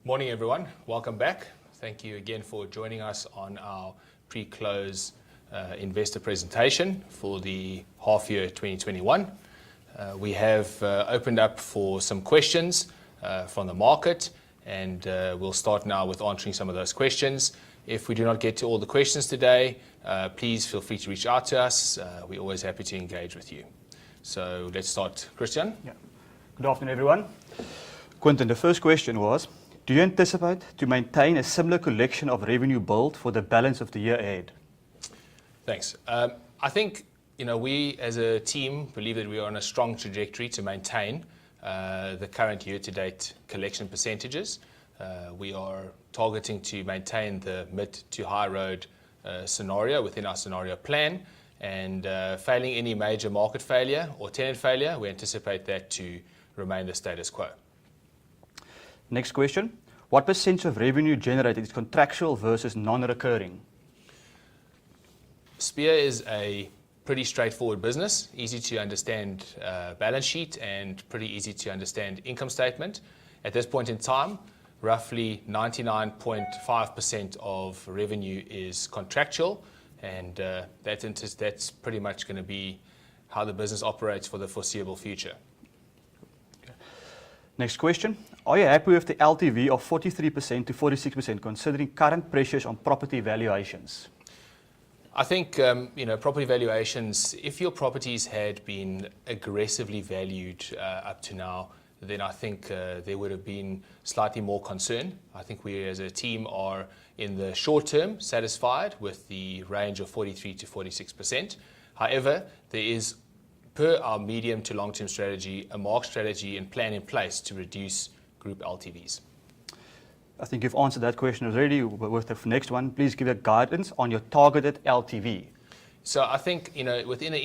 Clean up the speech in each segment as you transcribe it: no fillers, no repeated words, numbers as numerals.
Morning, everyone. Welcome back. Thank you again for joining us on our pre-close investor presentation for the half year 2021. We have opened up for some questions from the market, and we'll start now with answering some of those questions. If we do not get to all the questions today, please feel free to reach out to us. We're always happy to engage with you. So let's start. Christian? Yeah. Good afternoon, everyone. Quintin, the first question was, do you anticipate to maintain a similar collection of revenue build for the balance of the year ahead? Thanks. I think we as a team believe that we are on a strong trajectory to maintain the current year-to-date collection percentages. We are targeting to maintain the mid to high road scenario within our scenario plan, and failing any major market failure or tenant failure, we anticipate that to remain the status quo. Next question. What percentage of revenue generated is contractual versus non-recurring? Spear is a pretty straightforward business, easy to understand balance sheet and pretty easy to understand income statement. At this point in time, roughly 99.5% of revenue is contractual, and that's pretty much going to be how the business operates for the foreseeable future. Next question. Are you happy with the LTV of 43% to 46% considering current pressures on property valuations? I think property valuations, if your properties had been aggressively valued up to now, then I think there would have been slightly more concern. I think we as a team are in the short term satisfied with the range of 43 to 46%. However, there is, per our medium to long-term strategy, a marked strategy and plan in place to reduce group LTVs. I think you've answered that question already with the next one. Please give a guidance on your targeted LTV. So I think within the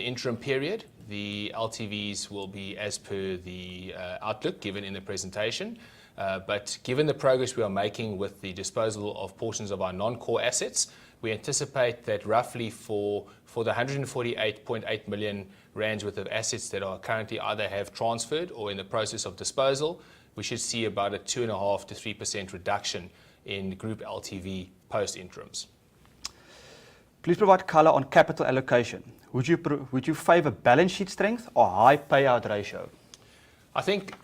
interim period, the LTVs will be as per the outlook given in the presentation. But given the progress we are making with the disposal of portions of our non-core assets, we anticipate that roughly for the 148.8 million rands worth of assets that are currently either have transferred or in the process of disposal, we should see about a 2.5% to 3% reduction in group LTV post-interims. Please provide colour on capital allocation. Would you favour balance sheet strength or high payout ratio? I think,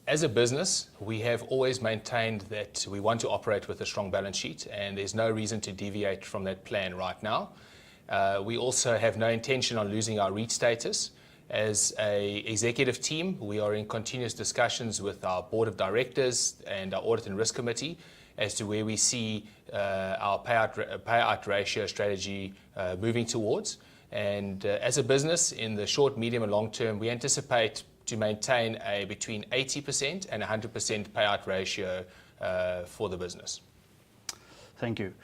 as a business, we have always maintained that we want to operate with a strong balance sheet, and there's no reason to deviate from that plan right now. We also have no intention on losing our REIT status. As an executive team, we are in continuous discussions with our board of directors and our audit and risk committee as to where we see our payout ratio strategy moving towards. And as a business, in the short, medium and long term, we anticipate to maintain a between 80% and 100% payout ratio for the business. Thank you.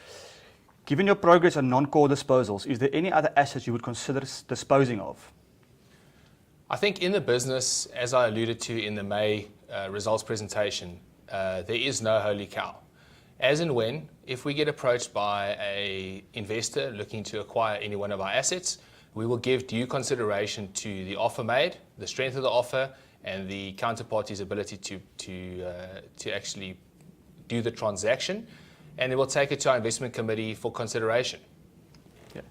Given your progress on non-core disposals, is there any other assets you would consider disposing of? I think in the business, as I alluded to in the May results presentation, there is no holy cow. As and when, if we get approached by an investor looking to acquire any one of our assets, we will give due consideration to the offer made, the strength of the offer, and the counterparty's ability to actually do the transaction, and it will take it to our investment committee for consideration. Okay.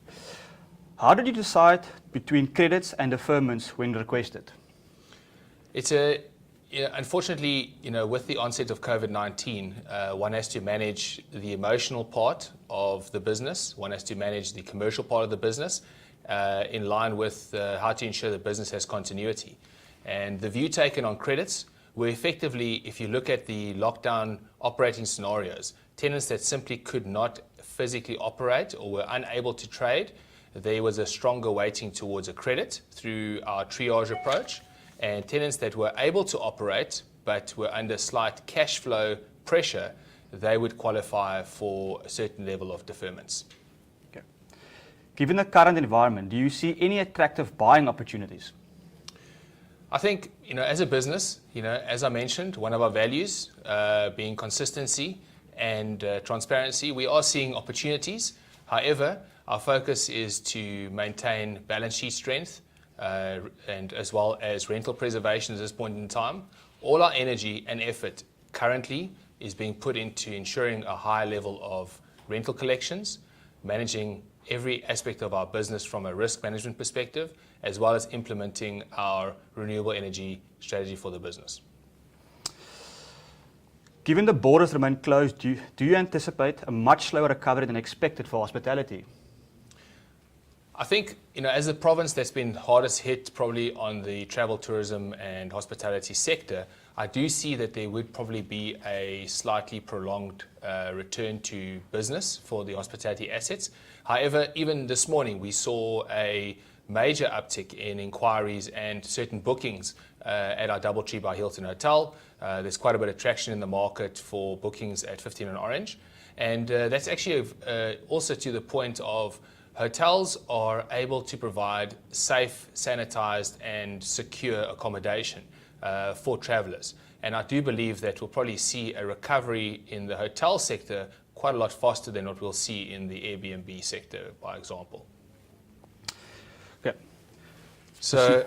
How did you decide between credits and deferments when requested? It's unfortunately, with the onset of COVID-19, one has to manage the emotional part of the business. One has to manage the commercial part of the business in line with how to ensure the business has continuity. And the view taken on credits were effectively, if you look at the lockdown operating scenarios, tenants that simply could not physically operate or were unable to trade, there was a stronger weighting towards a credit through our triage approach. And tenants that were able to operate but were under slight cash flow pressure, they would qualify for a certain level of deferments. Okay. Given the current environment, do you see any attractive buying opportunities? I think, as a business, as I mentioned, one of our values being consistency and transparency, we are seeing opportunities. However, our focus is to maintain balance sheet strength and as well as rental preservation at this point in time. All our energy and effort currently is being put into ensuring a high level of rental collections, managing every aspect of our business from a risk management perspective, as well as implementing our renewable energy strategy for the business. Given the borders remain closed, do you anticipate a much slower recovery than expected for hospitality? I think, as a province that's been hardest hit probably on the travel, tourism and hospitality sector, I do see that there would probably be a slightly prolonged return to business for the hospitality assets. However, even this morning we saw a major uptick in inquiries and certain bookings at our Doubletree by Hilton Hotel. There's quite a bit of traction in the market for bookings at 15 and Orange. And that's actually also to the point of hotels are able to provide safe, sanitized and secure accommodation for travelers. And I do believe that we'll probably see a recovery in the hotel sector quite a lot faster than what we'll see in the Airbnb sector, by example. Okay. So,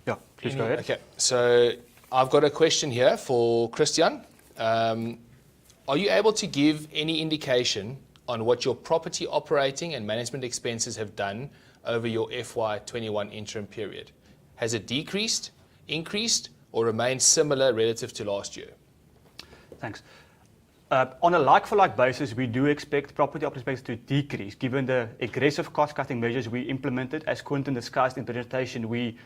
yeah, please go ahead. Okay, so I've got a question here for Christian. Are you able to give any indication on what your property operating and management expenses have done over your FY21 interim period? Has it decreased, increased, or remained similar relative to last year? Thanks. On a like-for-like basis, we do expect property operating expenses to decrease given the aggressive cost-cutting measures we implemented. As Quintin discussed in the presentation, we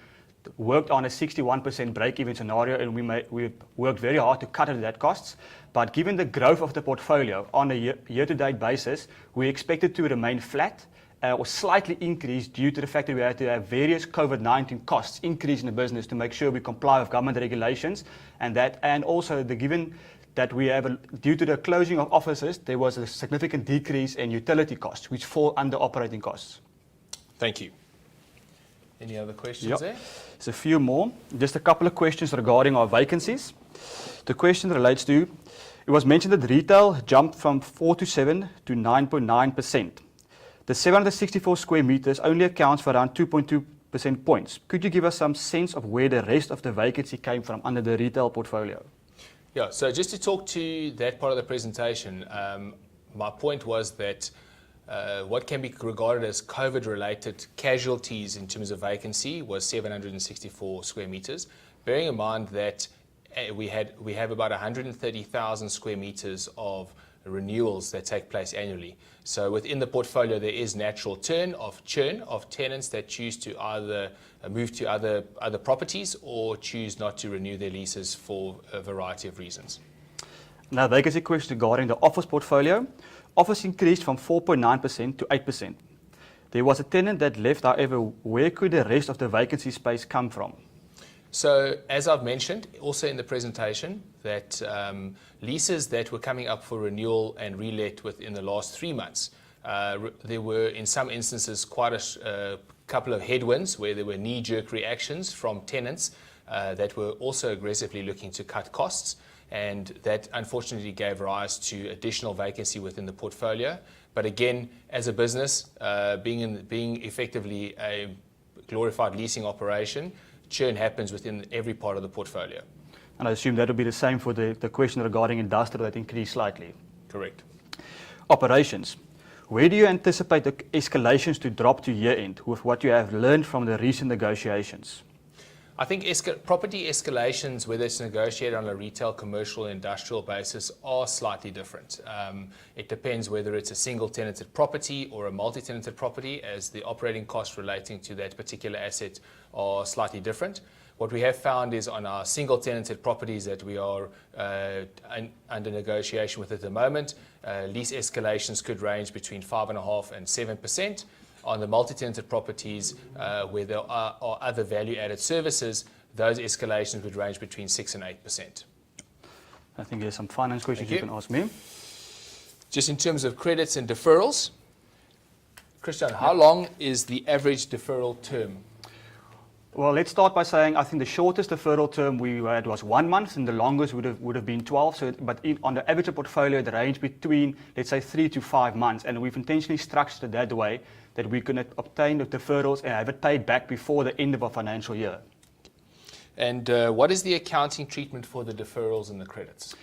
worked on a 61% break-even scenario and we worked very hard to cut that costs. But given the growth of the portfolio on a year-to-date basis, we expect it to remain flat or slightly increase due to the fact that we had to have various COVID-19 costs increase in the business to make sure we comply with government regulations, and also given that we have, due to the closing of offices, there was a significant decrease in utility costs, which fall under operating costs. Thank you. Any other questions there? There's a few more. Just a couple of questions regarding our vacancies. The question relates to, it was mentioned that retail jumped from 4.7 to 9.9%. The 764 square meters only accounts for around 2.2% points. Could you give us some sense of where the rest of the vacancy came from under the retail portfolio? Yeah, so just to talk to that part of the presentation, my point was that what can be regarded as COVID-related casualties in terms of vacancy was 764 square meters, bearing in mind that we have about 130,000 square meters of renewals that take place annually. So within the portfolio, there is natural churn of tenants that choose to either move to other properties or choose not to renew their leases for a variety of reasons. Now, vacancy question regarding the office portfolio. Office increased from 4.9% to 8%. There was a tenant that left, however, where could the rest of the vacancy space come from? So, as I've mentioned, also in the presentation, that leases that were coming up for renewal and relet within the last 3 months, there were, in some instances, quite a couple of headwinds where there were knee-jerk reactions from tenants that were also aggressively looking to cut costs, and that unfortunately gave rise to additional vacancy within the portfolio. But again, as a business, being effectively a glorified leasing operation, churn happens within every part of the portfolio. And I assume that will be the same for the question regarding industrial that increased slightly. Correct. Operations. Where do you anticipate the escalations to drop to year-end with what you have learned from the recent negotiations? I think property escalations, whether it's negotiated on a retail, commercial, industrial basis, are slightly different. It depends whether it's a single tenanted property or a multi-tenanted property, as the operating costs relating to that particular asset are slightly different. What we have found is on our single tenanted properties that we are under negotiation with at the moment, lease escalations could range between 5.5% and 7%. On the multi-tenanted properties where there are other value-added services, those escalations would range between 6% and 8%. I think there's some finance questions you can ask me. Just in terms of credits and deferrals, Christian, how long is the average deferral term? Well, let's start by saying I think the shortest deferral term we had was 1 month, and the longest would have been 12. So, on the average portfolio, the range between, let's say, 3 to 5 months, and we've intentionally structured it that way that we can obtain the deferrals and have it paid back before the end of our financial year. And what is the accounting treatment for the deferrals and the credits?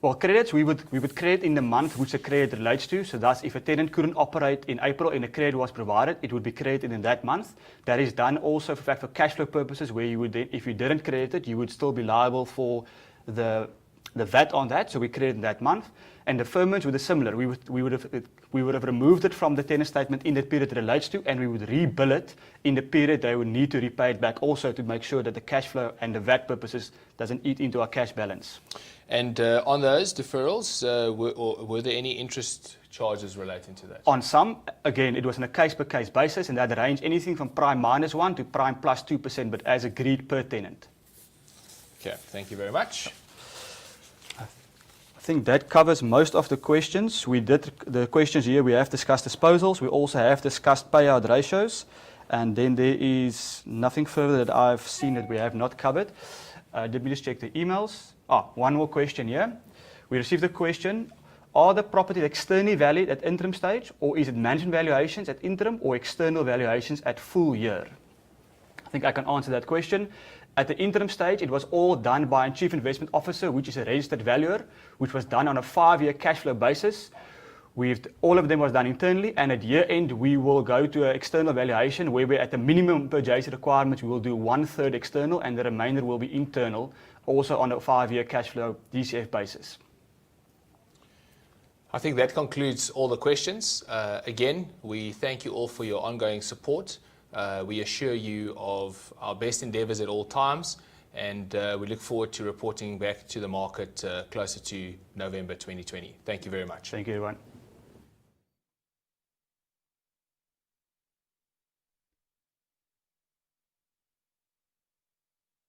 Well, credits, we would credit in the month which the credit relates to. So thus, if a tenant couldn't operate in April and a credit was provided, it would be credited in that month. That is done also for cash flow purposes, where you would then, if you didn't credit it, you would still be liable for the VAT on that. So we credit in that month. And deferments were similar. We would have removed it from the tenant statement in the period it relates to, and we would rebill it in the period they would need to repay it back, also to make sure that the cash flow and the VAT purposes doesn't eat into our cash balance. And on those deferrals, were there any interest charges relating to that? On some, again, it was on a case-per-case basis, and that ranged anything from prime -1 to prime +2%, but as agreed per tenant. Okay, thank you very much. I think that covers most of the questions. We did the questions here. We have discussed disposals. We also have discussed payout ratios. And then there is nothing further that I've seen that we have not covered. Let me just check the emails. One more question here. We received a question. Are the properties externally valued at interim stage, or is it management valuations at interim or external valuations at full year? I think I can answer that question. At the interim stage, it was all done by a chief investment officer, which is a registered valuer, which was done on a 5-year cash flow basis. All of them was done internally, and at year end, we will go to an external valuation where we're at the minimum per JSE requirements, we will do 1/3 external, and the remainder will be internal, also on a 5-year cash flow DCF basis. I think that concludes all the questions. Again, we thank you all for your ongoing support. We assure you of our best endeavours at all times, and we look forward to reporting back to the market closer to November 2020. Thank you very much. Thank you, everyone.